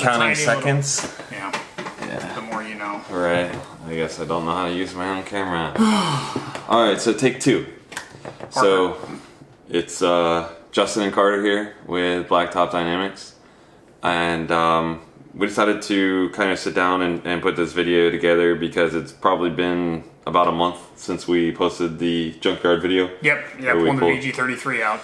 counting seconds. Yeah. The more you know. Right. I guess I don't know how to use my own camera. All right, so take two. So it's Justin and Carter here with Blacktop Dynamics, and we decided to kind of sit down and put this video together because it's probably been about a month since we posted the Junkyard video. Yep, pulling the VG33 out.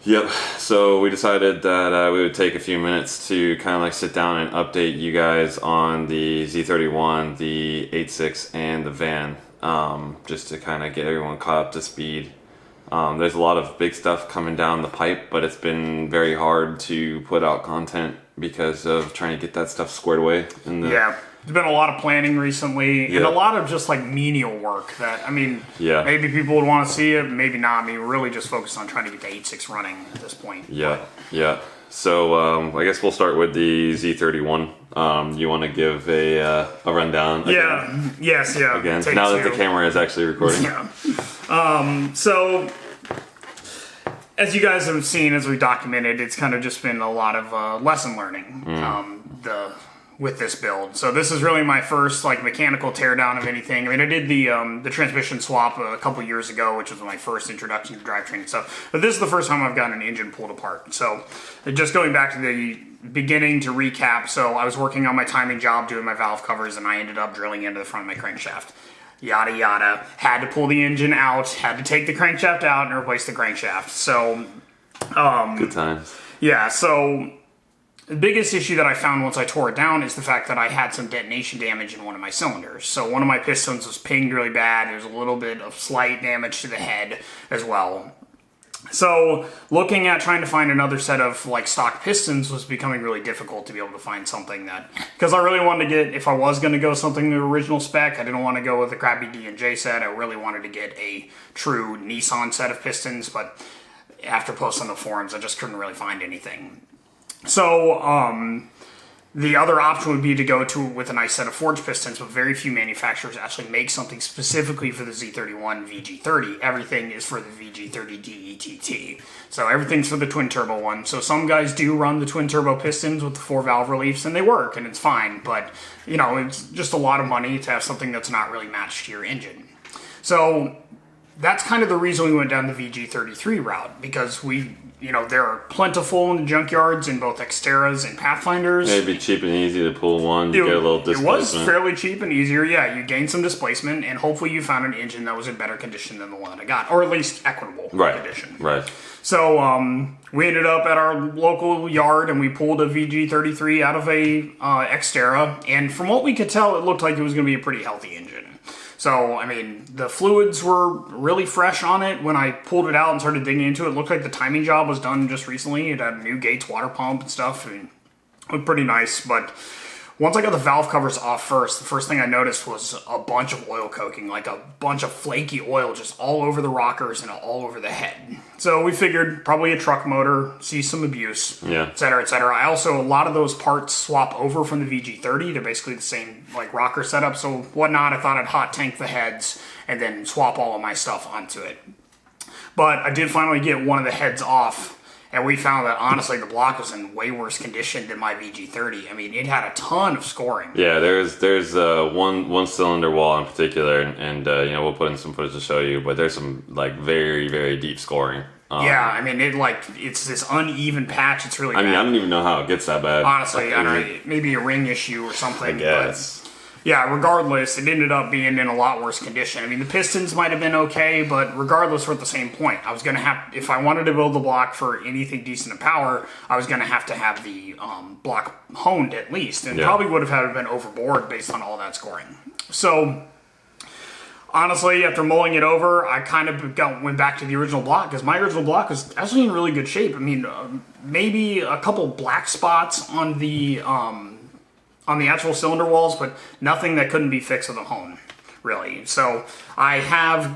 Yep, so we decided that we would take a few minutes to kind of like sit down and update you guys on the Z31, the AE86, and the van, just to kind of get everyone caught up to speed. There's a lot of big stuff coming down the pipe, but it's been very hard to put out content because of trying to get that stuff squared away. Yeah. There's been a lot of planning recently, and a lot of just like menial work that, I mean, maybe people would want to see it, maybe not. I mean, we're really just focused on trying to get the AE86 running at this point. Yeah. So I guess we'll start with the Z31. You want to give a rundown? Again? Again, now that the camera is actually recording. So, as you guys have seen, as we documented, it's kind of just been a lot of lesson learning with this build. So this is really my first like mechanical teardown of anything. I mean, I did the transmission swap a couple years ago, which was my first introduction to drivetrain and stuff. But this is the first time I've gotten an engine pulled apart. So just going back to the beginning to recap, so I was working on my timing job doing my valve covers, and I ended up drilling into the front of my crankshaft. Yada yada. Had to pull the engine out, had to take the crankshaft out and replace the crankshaft. So good times. Yeah, so the biggest issue that I found once I tore it down is the fact that I had some detonation damage in one of my cylinders. So one of my pistons was pinged really bad. There's a little bit of slight damage to the head as well. So looking at trying to find another set of like stock pistons was becoming really difficult to be able to find something that, because I really wanted to get, if I was going to go something the original spec, I didn't want to go with a crappy D&J set. I really wanted to get a true Nissan set of pistons, but after posting the forums, I just couldn't really find anything. So, the other option would be to go with a nice set of forged pistons, but very few manufacturers actually make something specifically for the Z31 VG30. Everything is for the VG30 DETT. So everything's for the twin turbo one. So some guys do run the twin turbo pistons with the 4 valve reliefs, and they work, and it's fine. But, you know, it's just a lot of money to have something that's not really matched to your engine. So that's kind of the reason we went down the VG33 route, because there are plentiful in the junkyards in both Xterras and Pathfinders. It'd be cheap and easy to pull one. You get a little displacement. It was fairly cheap and easier. Yeah, you gained some displacement, and hopefully you found an engine that was in better condition than the one that I got, or at least equitable condition. Right. So we ended up at our local yard, and we pulled a VG33 out of a Xterra, and from what we could tell, it looked like it was going to be a pretty healthy engine. So, I mean, the fluids were really fresh on it. When I pulled it out and started digging into it, it looked like the timing job was done just recently. It had a new Gates water pump and stuff, and it looked pretty nice. But once I got the valve covers off first, the first thing I noticed was a bunch of oil coking, like a bunch of flaky oil just all over the rockers and all over the head. So we figured probably a truck motor, see some abuse, et cetera, et cetera. I also, a lot of those parts swap over from the VG30. They're basically the same like rocker setup. So whatnot, I thought I'd hot tank the heads and then swap all of my stuff onto it. But I did finally get one of the heads off, and we found that, honestly, the block was in way worse condition than my VG30. I mean, it had a ton of scoring. Yeah, there's one cylinder wall in particular, and we'll put in some footage to show you, but there's some, like, very, very deep scoring. Yeah, I mean, it's this uneven patch. It's really bad. I mean, I don't even know how it gets that bad. Honestly, I don't know, maybe a ring issue or something. I guess. But yeah, regardless, it ended up being in a lot worse condition. I mean, the pistons might have been okay, but regardless, we're at the same point. I was going to have, if I wanted to build the block for anything decent in power, I was going to have the block honed at least, and probably would have had to been overboard based on all that scoring. So honestly, after mulling it over, I kind of went back to the original block, because my original block was actually in really good shape. I mean, maybe a couple black spots on the actual cylinder walls, but nothing that couldn't be fixed with a hone, really. So I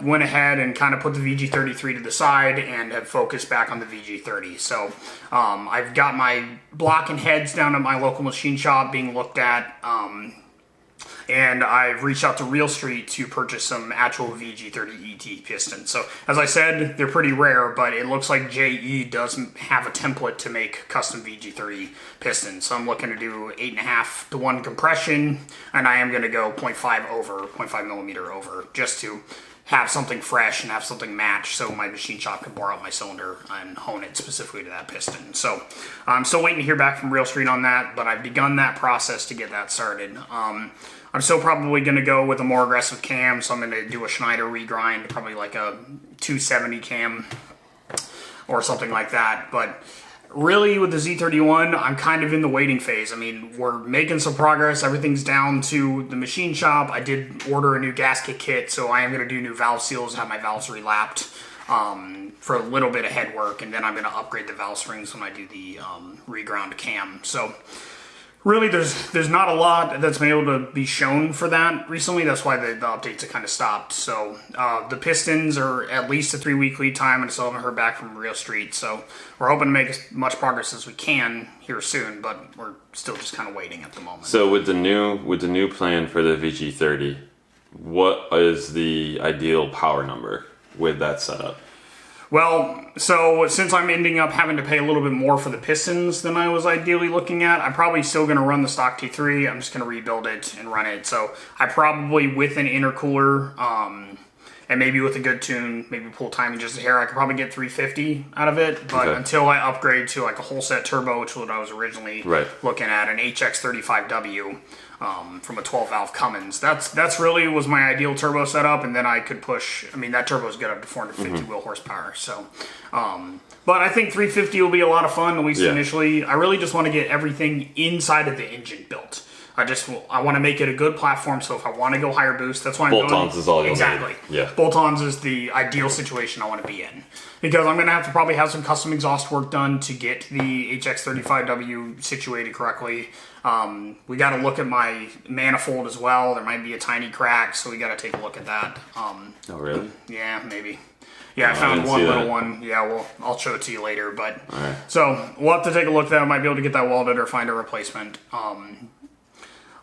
went ahead and kind of put the VG33 to the side and have focused back on the VG30. So I've got my block and heads down at my local machine shop being looked at. and I've reached out to Real Street to purchase some actual VG30 ET pistons. So as I said, they're pretty rare, but it looks like JE doesn't have a template to make custom VG30 pistons. So I'm looking to do 8.5 to 1 compression, and I am going to go 0.5 millimeter over, just to have something fresh and have something match so my machine shop can bore out my cylinder and hone it specifically to that piston. So I'm still waiting to hear back from Real Street on that, but I've begun that process to get that started. I'm still probably going to go with a more aggressive cam, so I'm going to do a Schneider regrind, probably like a 270 cam or something like that. But really, with the Z31, I'm kind of in the waiting phase. I mean, we're making some progress. Everything's down to the machine shop. I did order a new gasket kit, so I am going to do new valve seals and have my valves relapped for a little bit of head work, and then I'm going to upgrade the valve springs when I do the reground cam. So really, there's not a lot that's been able to be shown for that recently. That's why the updates have kind of stopped. So the pistons are at least a 3-week lead time, and I still haven't heard back from Real Street. So we're hoping to make as much progress as we can here soon, but we're still just kind of waiting at the moment. So with the new plan for the VG30, what is the ideal power number with that setup? Well, so since I'm ending up having to pay a little bit more for the pistons than I was ideally looking at, I'm probably still going to run the stock T3. I'm just going to rebuild it and run it. So I probably, with an intercooler and maybe with a good tune, maybe pull timing just a hair, I could probably get 350 out of it. But until I upgrade to like a whole set turbo, which is what I was originally looking at, an HX35W from a 12 valve Cummins, that's really was my ideal turbo setup. And then I could push, I mean, that turbo is good up to 450 wheel horsepower. So, but I think 350 will be a lot of fun, at least initially. I really just want to get everything inside of the engine built. I want to make it a good platform, so if I want to go higher boost, that's why I'm bolt-ons is all you'll exactly. need. Yeah. Bolt-ons is the ideal situation I want to be in. Because I'm going to have to probably have some custom exhaust work done to get the HX35W situated correctly. We got to look at my manifold as well. There might be a tiny crack, so we got to take a look at that. Oh, really? Yeah, maybe. Yeah, I found one little one. Yeah, well, I'll show it to you later. But so we'll have to take a look at that. I might be able to get that welded or find a replacement.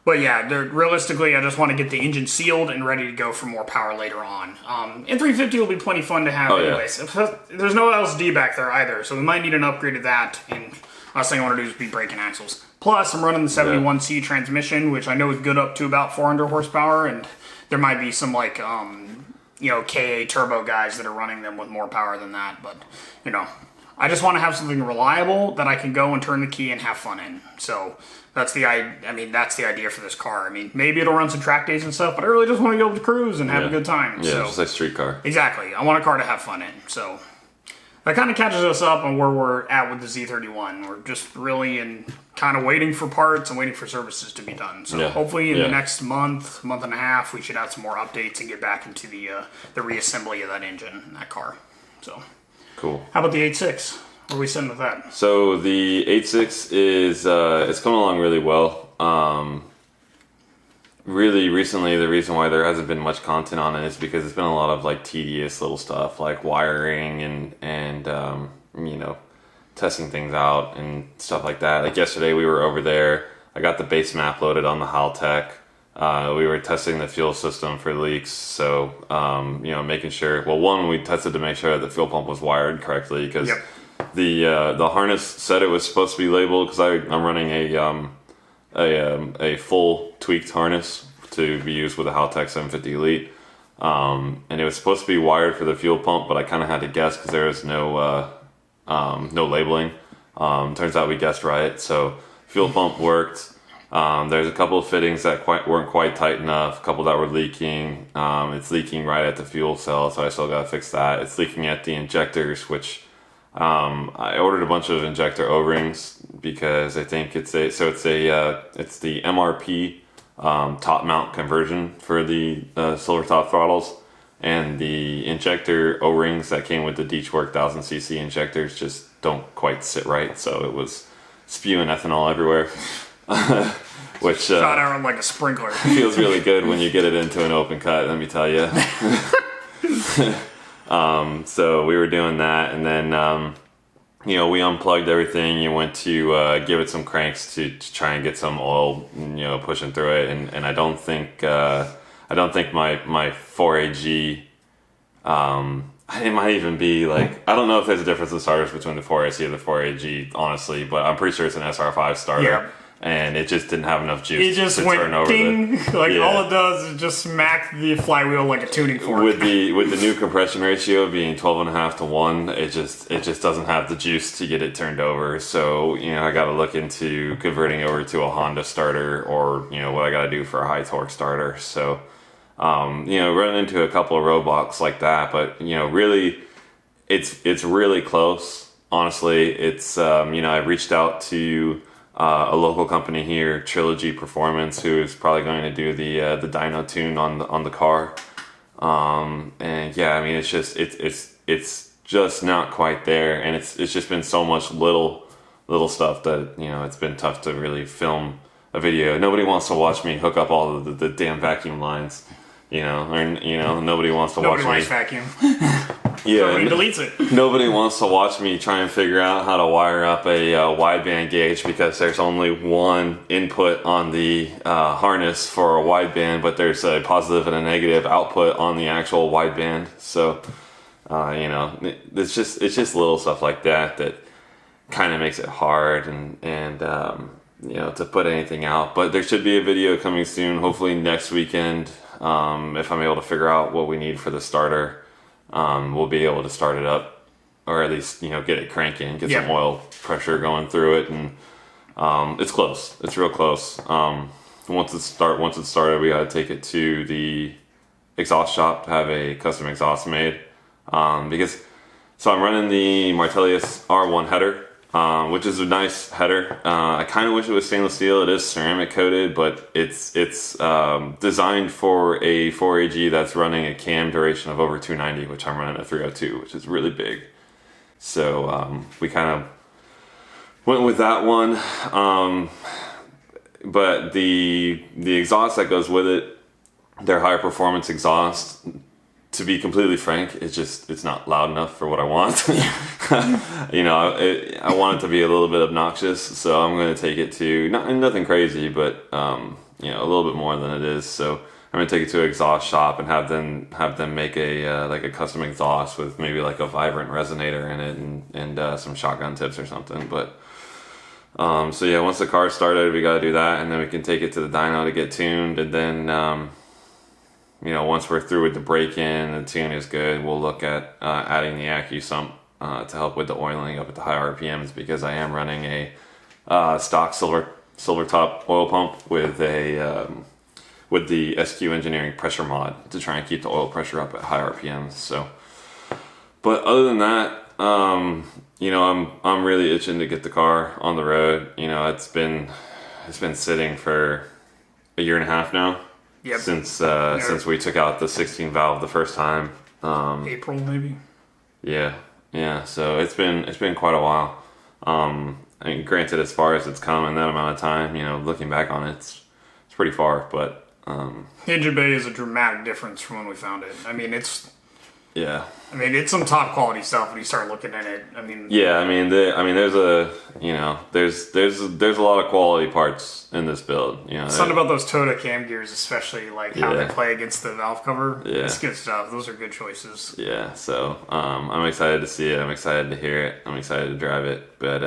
But yeah, realistically, I just want to get the engine sealed and ready to go for more power later on. And 350 will be plenty fun to have anyways. There's no LSD back there either, so we might need an upgrade of that. And last thing I want to do is be breaking axles. Plus, I'm running the 71C transmission, which I know is good up to about 400 horsepower, and there might be some like, KA turbo guys that are running them with more power than that. But, I just want to have something reliable that I can go and turn the key and have fun in. So that's the idea for this car. I mean, maybe it'll run some track days and stuff, but I really just want to be able to cruise and have a good time. Yeah, so, just like street car. Exactly. I want a car to have fun in. So that kind of catches us up on where we're at with the Z31. We're just really kind of waiting for parts and waiting for services to be done. So hopefully in the next month and a half, we should have some more updates and get back into the reassembly of that engine in that car. So cool. How about the 86? Where are we sitting with that? So the 86 is it's coming along really well. Really recently, the reason why there hasn't been much content on it is because it's been a lot of like tedious little stuff like wiring and testing things out and stuff like that. Like yesterday we were over there. I got the base map loaded on the Haltech. We were testing the fuel system for leaks, so making sure. Well, one, we tested to make sure that the fuel pump was wired correctly because the harness said it was supposed to be labeled because I'm running a full tweaked harness to be used with a Haltech 750 Elite, and it was supposed to be wired for the fuel pump, but I kind of had to guess because there was no labeling. Turns out we guessed right, so fuel pump worked. There's a couple of fittings that weren't quite tight enough, a couple that were leaking. It's leaking right at the fuel cell, so I still gotta fix that. It's leaking at the injectors, which I ordered a bunch of injector O-rings because I think it's the MRP top mount conversion for the silver top throttles, and the injector O-rings that came with the Deechwork 1000cc injectors just don't quite sit right, so it was spewing ethanol everywhere. Which shot out like a sprinkler. Feels really good when you get it into an open cut, let me tell you. So we were doing that, and then we unplugged everything. You went to give it some cranks to try and get some oil, pushing through it. And I don't think my 4AG, it might even be like, I don't know if there's a difference in starters between the 4AC and the 4AG, honestly, but I'm pretty sure it's an SR5 starter. Yeah. And it just didn't have enough juice to turn over ding. All it does is just smack the flywheel like a tuning fork. With the new compression ratio being 12.5 to 1, it just doesn't have the juice to get it turned over. So I got to look into converting over to a Honda starter, or what I got to do for a high torque starter. So running into a couple of roadblocks like that, but really, it's really close. Honestly, it's I reached out to a local company here, Trilogy Performance, who is probably going to do the dyno tune on the car. And yeah, I mean, it's just not quite there, and it's just been so much little stuff that it's been tough to really film a video. Nobody wants to watch me hook up all of the damn vacuum lines, nobody wants to watch me. Nobody likes vacuum. Yeah, everybody deletes it. Nobody wants to watch me try and figure out how to wire up a wideband gauge, because there's only one input on the harness for a wideband, but there's a positive and a negative output on the actual wideband. So, it's just little stuff like that kind of makes it hard and to put anything out. But there should be a video coming soon, hopefully next weekend, if I'm able to figure out what we need for the starter. We'll be able to start it up, or at least get it cranking, get some oil pressure going through it, and it's close. It's real close. Once it's started, we got to take it to the exhaust shop to have a custom exhaust made. So I'm running the Martellius R1 header, which is a nice header. I kind of wish it was stainless steel. It is ceramic coated, but it's designed for a 4AG that's running a cam duration of over 290, which I'm running a 302, which is really big. So we kind of went with that one. But the exhaust that goes with it, their higher performance exhaust, to be completely frank, it's not loud enough for what I want. I want it to be a little bit obnoxious, so I'm going to take it to nothing crazy, but a little bit more than it is. So I'm going to take it to an exhaust shop and have them make a custom exhaust with maybe like a vibrant resonator in it and some shotgun tips or something. But so yeah, once the car's started, we got to do that, and then we can take it to the dyno to get tuned, and then once we're through with the break-in, the tune is good, we'll look at adding the AccuSump to help with the oiling up at the high RPMs, because I am running a stock silver top oil pump with the SQ Engineering pressure mod to try and keep the oil pressure up at high RPMs. So, but other than that, I'm really itching to get the car on the road. It's been sitting for a year and a half now. Yep. Since we took out the 16 valve the first time. April maybe. Yeah. So it's been quite a while. I mean, granted, as far as it's come in that amount of time, looking back on it, it's pretty far. But engine bay is a dramatic difference from when we found it. I mean, it's some top quality stuff when you start looking at it. There's a lot of quality parts in this build. Something about those Toda cam gears, especially how they play against the valve cover. Yeah, it's good stuff. Those are good choices. Yeah, so I'm excited to see it. I'm excited to hear it. I'm excited to drive it. But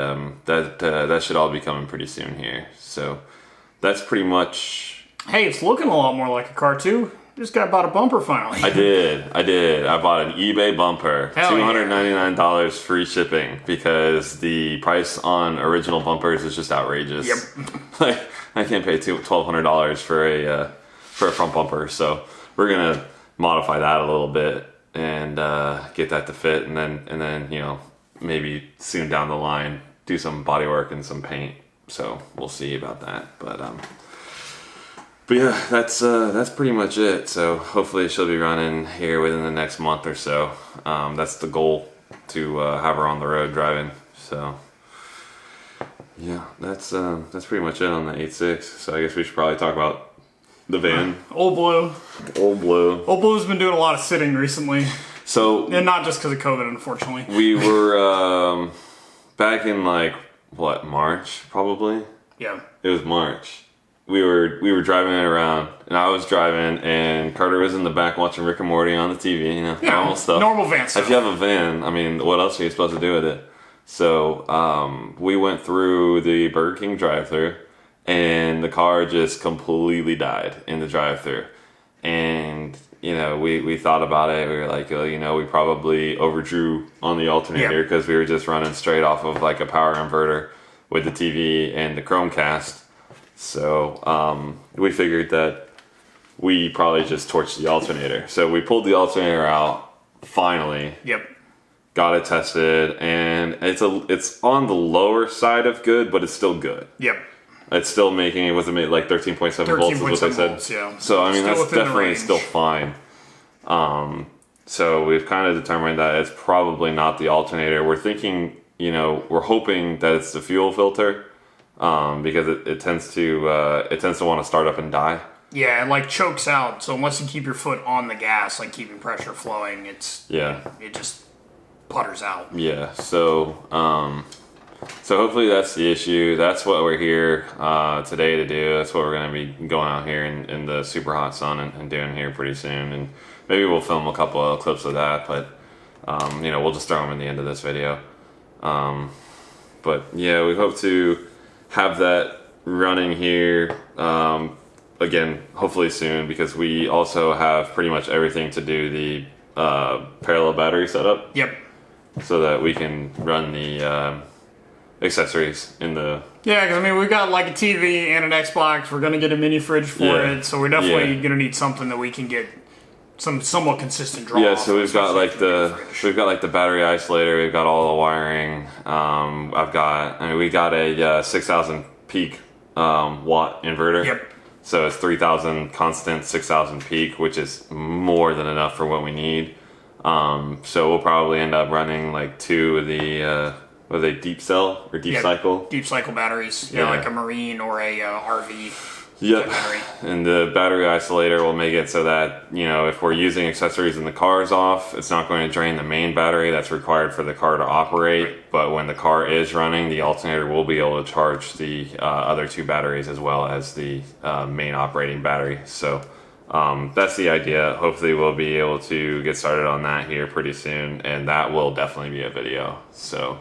that should all be coming pretty soon here. So that's pretty much. Hey, it's looking a lot more like a car too. This guy bought a bumper finally. I did. I bought an eBay bumper. $299 free shipping, because the price on original bumpers is just outrageous. Yep. I can't pay $1,200 for a front bumper. So we're gonna modify that a little bit and get that to fit, and then maybe soon down the line do some body work and some paint. So we'll see about that. But yeah, that's pretty much it. So hopefully she'll be running here within the next month or so. That's the goal, to have her on the road driving. So yeah, that's pretty much it on the 8.6. So I guess we should probably talk about the van. Old Blue. Old Blue's been doing a lot of sitting recently. So, and not just because of COVID, unfortunately. We were back in like what, March probably. Yeah. It was March. We were driving it around, and I was driving, and Carter was in the back watching Rick and Morty on the TV. You know, normal stuff. Normal van stuff. If you have a van, I mean, what else are you supposed to do with it? So we went through the Burger King drive-thru, and the car just completely died in the drive-thru. And you know, we thought about it. We were like, you know, we probably overdrew on the alternator because we were just running straight off of like a power inverter with the TV and the Chromecast. So we figured that we probably just torched the alternator. So we pulled the alternator out finally. Yep. Got it tested, and it's on the lower side of good, but it's still good. Yep. It's still making it wasn't made like 13.7 volts is what they said. Volts, yeah. So I mean Still that's definitely still fine. So we've kind of determined that it's probably not the alternator. We're thinking, you know, we're hoping that it's the fuel filter, because it tends to want to start up and die. Yeah, it like chokes out. So unless you keep your foot on the gas, like keeping pressure flowing, it just putters out. Yeah. So so hopefully that's the issue. That's what we're here today to do. That's what we're going to be going out here in the super hot sun and doing here pretty soon. And maybe we'll film a couple of clips of that, but you know, we'll just throw them in the end of this video. But yeah, we hope to have that running here again, hopefully soon, because we also have pretty much everything to do the parallel battery setup. Yep. So that we can run the accessories in the... Yeah, because I mean, we've got like a TV and an Xbox. We're going to get a mini fridge for it, so we're definitely going to need something that we can get some somewhat consistent draw. Yeah, so we've got like the battery isolator. We've got all the wiring. We got a 6,000 peak watt inverter. Yep. So it's 3,000 constant, 6,000 peak, which is more than enough for what we need. So we'll probably end up running like two of the are they deep cell or deep cycle? Deep cycle batteries. Yeah, like a Marine or a RV. Yep. And the battery isolator will make it so that, you know, if we're using accessories and the car is off, it's not going to drain the main battery that's required for the car to operate. Right. But when the car is running, the alternator will be able to charge the other two batteries as well as the main operating battery. So that's the idea. Hopefully we'll be able to get started on that here pretty soon, and that will definitely be a video. So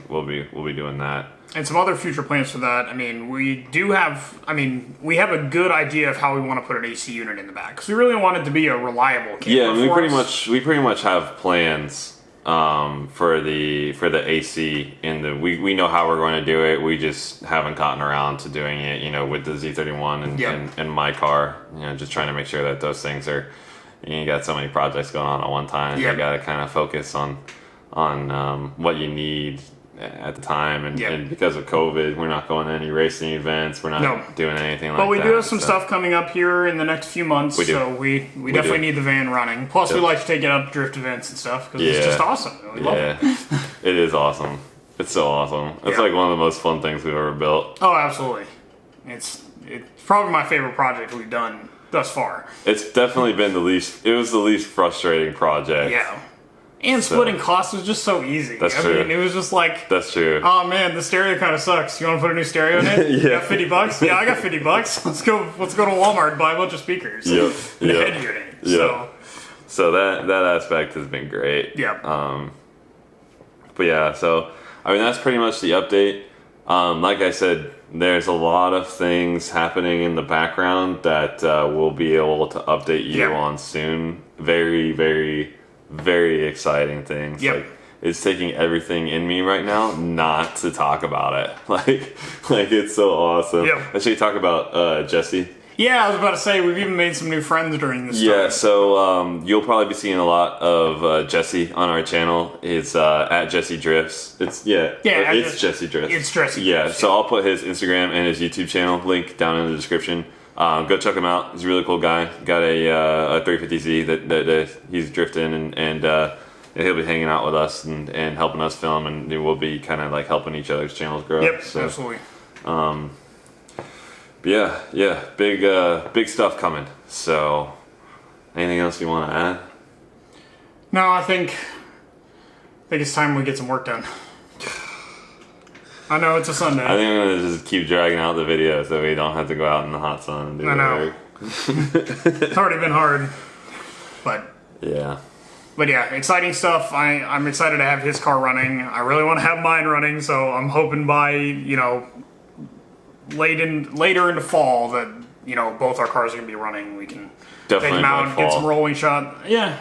we'll be doing that. And some other future plans for that. I mean, we have a good idea of how we want to put an AC unit in the back, because we really want it to be a reliable camper. Yeah, we pretty much have plans for the AC in the. We know how we're going to do it. We just haven't gotten around to doing it, you know, with the Z31 and my car. You know, just trying to make sure that those things are. You got so many projects going on at one time. You got to kind of focus on what you need at the time, and because of COVID, we're not going to any racing events. We're not doing anything like that. But we do have some stuff coming up here in the next few months, so we definitely need the van running. Plus, we like to take it up drift events and stuff, because it's just awesome. We love it. It is awesome. It's so awesome. It's like one of the most fun things we've ever built. Oh, absolutely. It's probably my favorite project we've done thus far. It's definitely been it was the least frustrating project. Yeah. And splitting costs was just so easy. That's true. I mean, it was just like... That's true. Oh, man, the stereo kind of sucks. You want to put a new stereo in it? You got $50? Yeah, I got $50. Let's go to Walmart and buy a bunch of speakers. Yep. And a head unit. So that aspect has been great. Yeah. But yeah, so, I mean, that's pretty much the update. Like I said, there's a lot of things happening in the background that we'll be able to update you on soon. Very, very... very exciting things. Yep. Like, it's taking everything in me right now not to talk about it. Like it's so awesome. Yep. Actually, talk about Jesse. Yeah, I was about to say, we've even made some new friends during this time. Yeah, so you'll probably be seeing a lot of Jesse on our channel. It's at Jesse Drifts. It's Jesse Drifts. It's Jesse. Yeah, so I'll put his Instagram and his YouTube channel link down in the description. Go check him out. He's a really cool guy. Got a 350Z that he's drifting, and he'll be hanging out with us and helping us film, and we'll be kind of like helping each other's channels grow. Yep, so, absolutely. But yeah, big stuff coming. So, anything else you want to add? No, I think it's time we get some work done. I know, it's a Sunday. I think I'm going to just keep dragging out the video so we don't have to go out in the hot sun and do I know. work. It's already been hard. But yeah, exciting stuff. I'm excited to have his car running. I really want to have mine running, so I'm hoping by, you know, later into fall that, you know, both our cars are going to be running. We can definitely take them out and get some rolling shot. Yeah.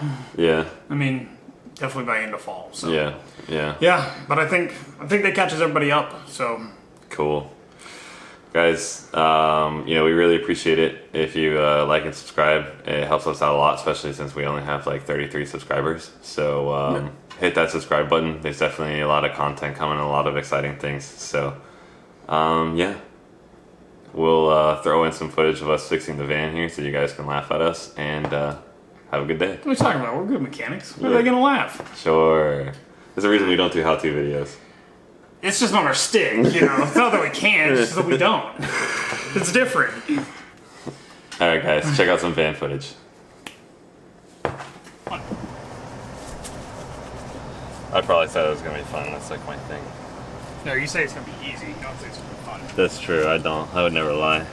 I mean, definitely by end of fall. So. Yeah, but I think that catches everybody up. So cool, guys. You know, we really appreciate it if you like and subscribe. It helps us out a lot, especially since we only have like 33 subscribers. So hit that subscribe button. There's definitely a lot of content coming, a lot of exciting things. So yeah, we'll throw in some footage of us fixing the van here so you guys can laugh at us and have a good day. What are we talking about? We're good mechanics. Why are they gonna laugh? Sure. There's a reason we don't do how-to videos. It's just not our stick, you know. It's not that we can't, it's just that we don't. It's different. Alright guys, check out some van footage. I probably said it was gonna be fun, that's like my thing. No, you say it's gonna be easy. You don't say it's gonna be fun. That's true, I would never lie.